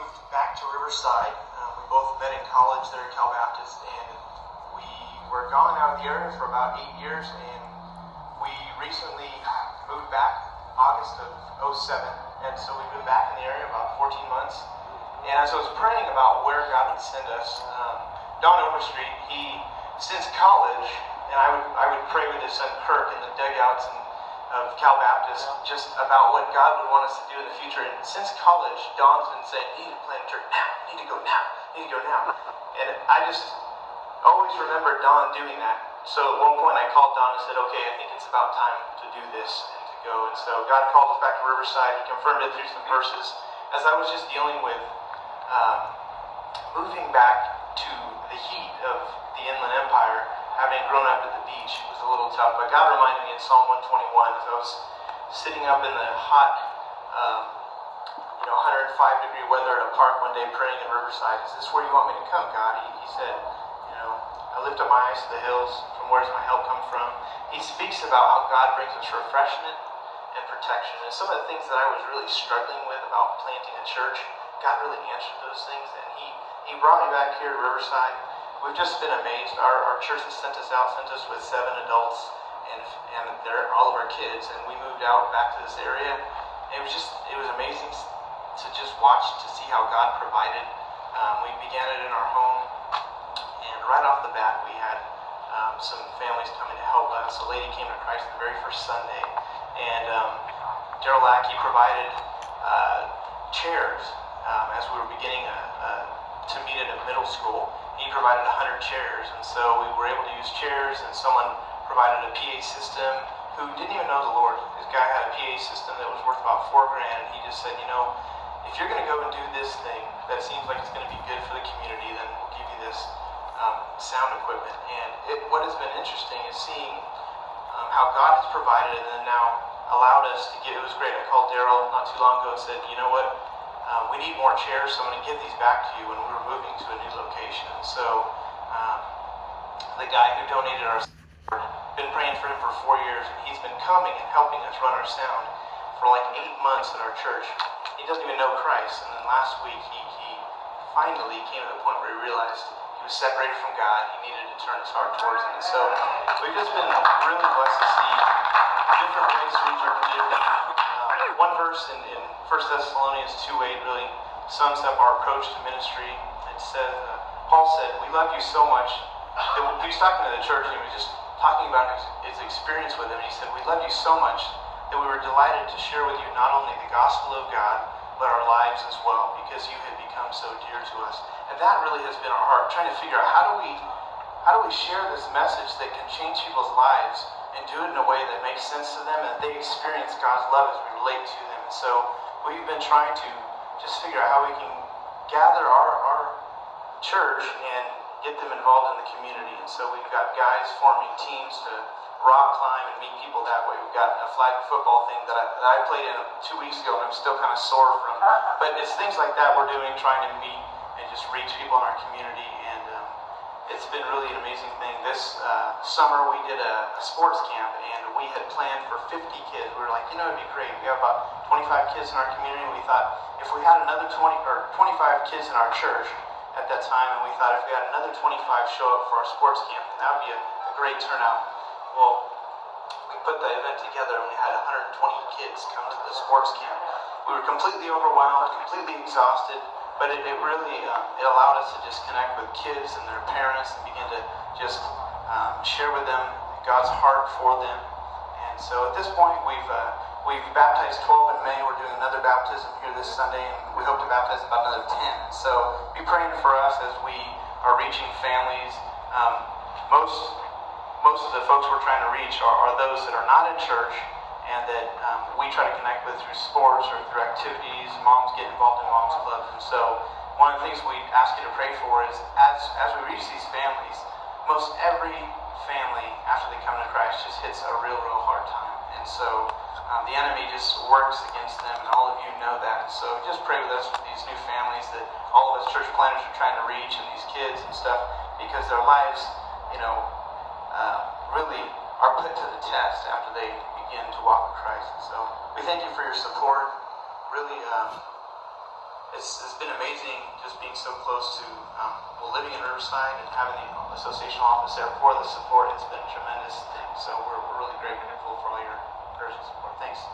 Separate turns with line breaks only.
moved back to Riverside. We both met in college there at Cal Baptist, and we were gone out of the area for about 8 years, and we recently moved back August of '07, and so we've been back in the area about 14 months. And as I was praying about where God would send us, Don Overstreet, since college, and I would pray with his son Kirk in the dugouts of Cal Baptist just about what God would want us to do in the future. And since college, Don's been saying, "You need to plant a church now. You need to go now. You need to go now." And I just always remember Don doing that. So at one point I called Don and said, "Okay, I think it's about time to do this and to go." And so God called us back to Riverside. He confirmed it through some verses. As I was just dealing with moving back to the heat of the Inland Empire, having grown up at the beach, was a little tough. But God reminded me in Psalm 121, as I was sitting up in the hot, 105-degree weather at a park one day praying in Riverside, "Is this where you want me to come, God?" He said, "I lift up my eyes to the hills, from where does my help come from?" He speaks about how God brings us refreshment and protection. And some of the things that I was really struggling with about planting a church, God really answered those things, and He brought me back here to Riverside. We've just been amazed. Our church has sent us with 7 adults and they're all of our kids, and we moved out back to this area. It was amazing to just watch, to see how God provided. We began it in our home, and right off the bat we had some families coming to help us. A lady came to Christ the very first Sunday, and Daryl Lackey provided chairs as we were beginning to meet at a middle school. He provided 100 chairs, and so we were able to use chairs, and someone provided a PA system who didn't even know the Lord. This guy had a PA system that was worth about $4,000, and he just said, "If you're going to go and do this thing that seems like it's going to be good for the community, then we'll give you this sound equipment." And what has been interesting is seeing how God has provided, and then now allowed us to get. It was great. I called Daryl not too long ago and said, "You know what? We need more chairs, so I'm going to give these back to you when we were moving to a new location." And so the guy who donated our sound, been praying for him for 4 years, and he's been coming and helping us run our sound for like 8 months at our church. He doesn't even know Christ, and then last week he finally came to the point where he realized he was separated from God. He needed to turn his heart towards Him. And so we've just been really blessed to see different ways to reach our community. One verse in 1 Thessalonians 2:8 really sums up our approach to ministry. It says, Paul said, "We love you so much." He was talking to the church, and he was just talking about his experience with them. And he said, "We love you so much that we were delighted to share with you not only the gospel of God, but our lives as well, because you had become so dear to us." And that really has been our heart, trying to figure out how do we share this message that can change people's lives and do it in a way that makes sense to them and that they experience God's love as we relate to them. And so we've been trying to just figure out how we can gather our church and get them involved in the community. And so we've got guys forming teams to rock climb and meet people that way. We've got a flag football thing that I played in 2 weeks ago, and I'm still kind of sore from. But it's things like that we're doing, trying to meet and just reach people in our community. And it's been really an amazing thing. This summer we did a sports camp, and we had planned for 50 kids. We were like, it'd be great. We have about 25 kids in our community, and we thought if we had another 25 kids in our church at that time, and we thought if we had another 25 show up for our sports camp, then that would be a great turnout. Well, we put the event together, and we had 120 kids come to the sports camp. We were completely overwhelmed, completely exhausted, but it really it allowed us to just connect with kids and their parents and begin to just share with them God's heart for them. And so at this point, we've baptized 12 in May. We're doing another baptism here this Sunday, and we hope to baptize about another 10. So be praying for us as we are reaching families. Most of the folks we're trying to reach are those that are not in church, and that we try to connect with through sports or through activities. Moms get involved in Moms Clubs. And so one of the things we ask you to pray for is as we reach these families, most every family after they come to Christ just hits a real hard time. And so the enemy just works against them, and all of you know that. So just pray with us for these new families that all of us church planners are trying to reach, and these kids and stuff, because their lives, really are put to the test after they begin to walk with Christ. And so we thank you for your support. Really, It's been amazing just being so close to, living in Riverside and having the association office there for the support. It's been a tremendous thing. So we're really grateful for all your prayers and support. Thanks.